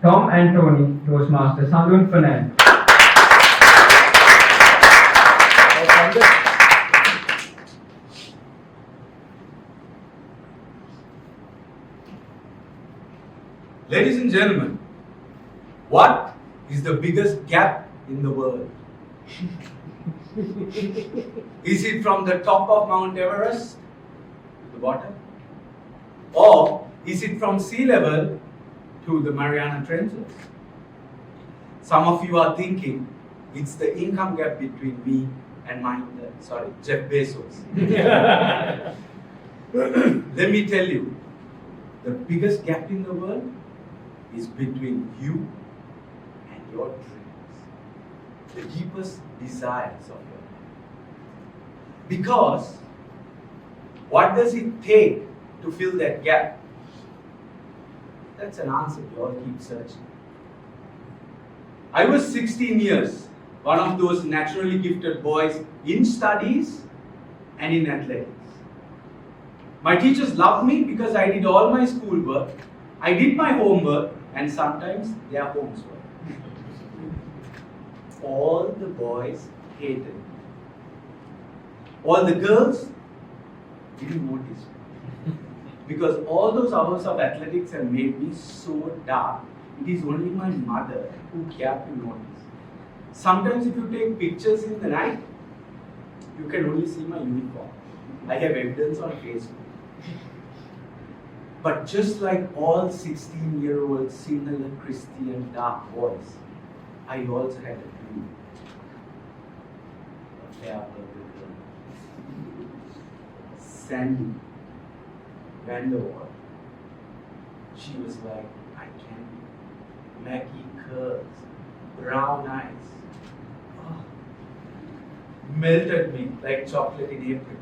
Tom and Tony, Toastmasters, Sandun, Fernando. Ladies and gentlemen, what is the biggest gap in the world? Is it from the top of Mount Everest to the bottom? Or is it from sea level to the Mariana Trenches? Some of you are thinking it's the income gap between me and Jeff Bezos. Let me tell you, the biggest gap in the world is between you and your dreams, the deepest desires of your life. Because what does it take to fill that gap? That's an answer we all keep searching. I was 16 years, one of those naturally gifted boys in studies and in athletics. My teachers loved me because I did all my schoolwork, I did my homework, and sometimes their homework. All the boys hated me. All the girls didn't notice me. Because all those hours of athletics have made me so dark. It is only my mother who cared to notice. Sometimes if you take pictures in the night, you can only see my uniform. I have evidence on Facebook. But just like all 16-year-old similar Christian dark boys, I also had a dream. A fair girl. Sandun. Fernando. She was like eye candy, Maggie curls, brown eyes. Oh, melted me like chocolate in April.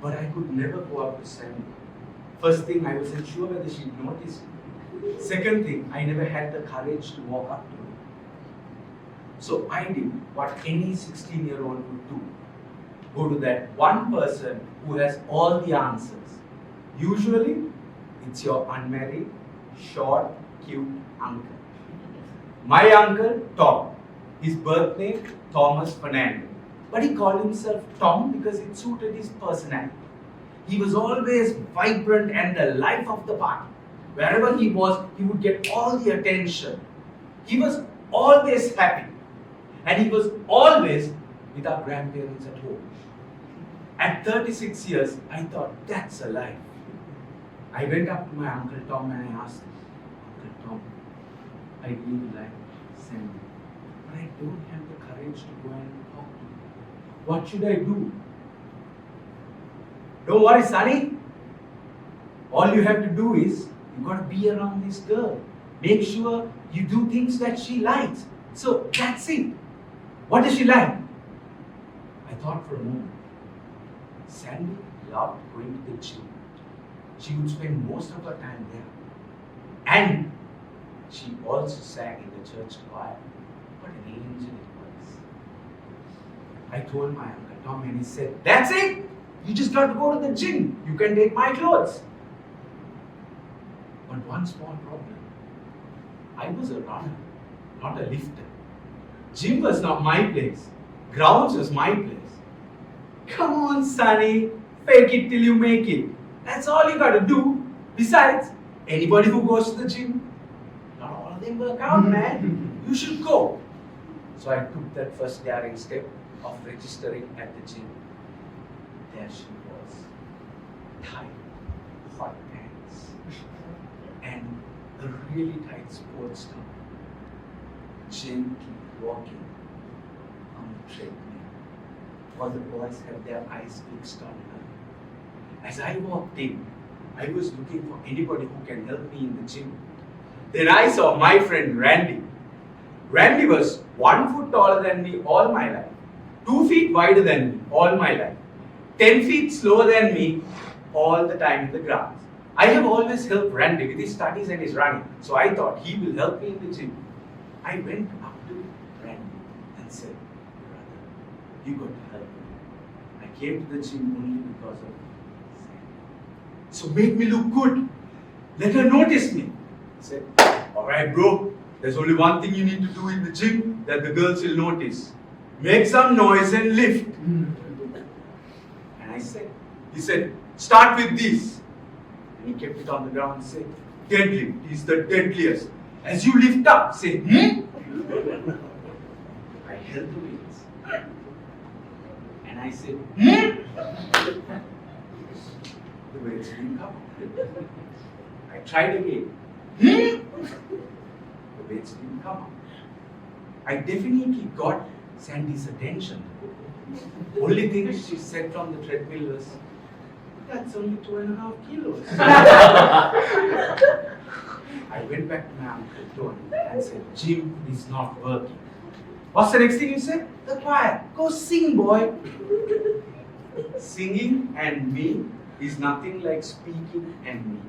But I could never go up to Sandun. First thing, I wasn't sure whether she'd notice me. Second thing, I never had the courage to walk up to her. So I did what any 16-year-old would do. Go to that one person who has all the answers. Usually, it's your unmarried, short, cute uncle. My uncle, Tom. His birth name, Thomas Fernando. But he called himself Tom because it suited his personality. He was always vibrant and the life of the party. Wherever he was, he would get all the attention. He was always happy. And he was always with our grandparents at home. At 36 years, I thought, that's a life. I went up to my Uncle Tom and I asked him, Uncle Tom, I really like Sandun, but I don't have the courage to go and talk to him. What should I do? Don't worry, Sonny. All you have to do is, you got to be around this girl. Make sure you do things that she likes. So that's it. What does she like? I thought for a moment. Sandun loved going to the gym. She would spend most of her time there. And she also sang in the church choir. What an angel it was. I told my Uncle Tom and he said, that's it! You just got to go to the gym. You can take my clothes. But one small problem. I was a runner, not a lifter. Gym was not my place. Grounds was my place. Come on, Sonny. Fake it till you make it. That's all you got to do. Besides, anybody who goes to the gym, not all of them work out, man. You should go. So I took that first daring step of registering at the gym. There she was, tight, hot pants, and a really tight sports top, gently walking on the treadmill, while the boys had their eyes fixed on her. As I walked in, I was looking for anybody who can help me in the gym. Then I saw my friend Randy. Randy was 1 foot taller than me all my life, 2 feet wider than me all my life, 10 feet slower than me all the time in the grounds. I have always helped Randy with his studies and his running, so I thought he will help me in the gym. I went up to Randy and said, brother, you got to help me. I came to the gym only because of Sandun. So make me look good. Let her notice me. said, alright bro, there's only one thing you need to do in the gym that the girls will notice. Make some noise and lift. And he said, start with this. And he kept it on the ground and said, deadlift is the deadliest. As you lift up, say, I held the weights. And I said, The weights didn't come. I tried again. The weights didn't come up. I definitely got Sandy's attention. Only thing she said from the treadmill was, that's only 2.5 kilos. I went back to my uncle Tony and said, gym is not working. What's the next thing you said? The choir. Go sing, boy. Singing and me is nothing like speaking and me.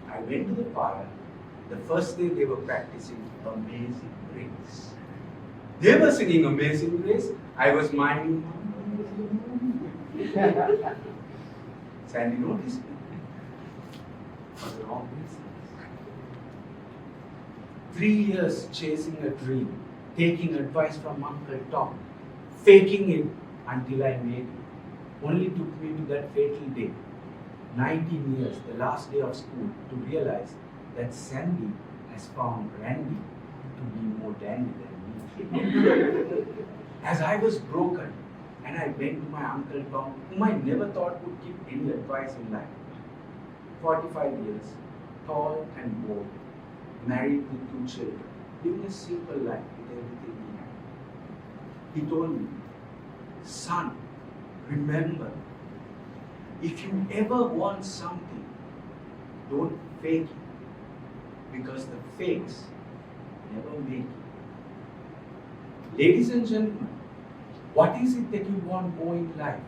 I went to the choir. The first day they were practicing Amazing Grace. They were singing Amazing Grace. I was miming. Sandy noticed me. For the wrong reasons. 3 years chasing a dream, taking advice from Uncle Tom, faking it until I made it. Only took me to that fatal day, 19 years, the last day of school, to realize that Sandy has found Randy to be more dandy than me. As I was broken, and I went to my Uncle Tom, whom I never thought would give any advice in life. 45 years, tall and bold, married with 2 children, living a simple life with everything he had. He told me, son, remember, if you ever want something, don't fake it, because the fakes never make it. Ladies and gentlemen, what is it that you want more in life?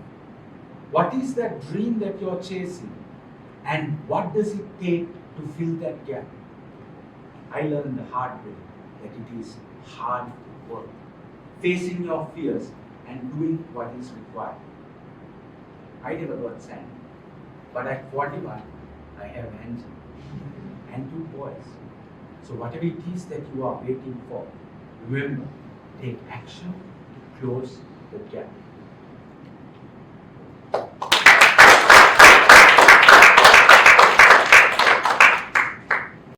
What is that dream that you're chasing? And what does it take to fill that gap? I learned the hard way that it is hard work, facing your fears and doing what is required. I never got Sandy, but at 41, I have Angel and 2 boys. So whatever it is that you are waiting for, remember, take action to close the gap.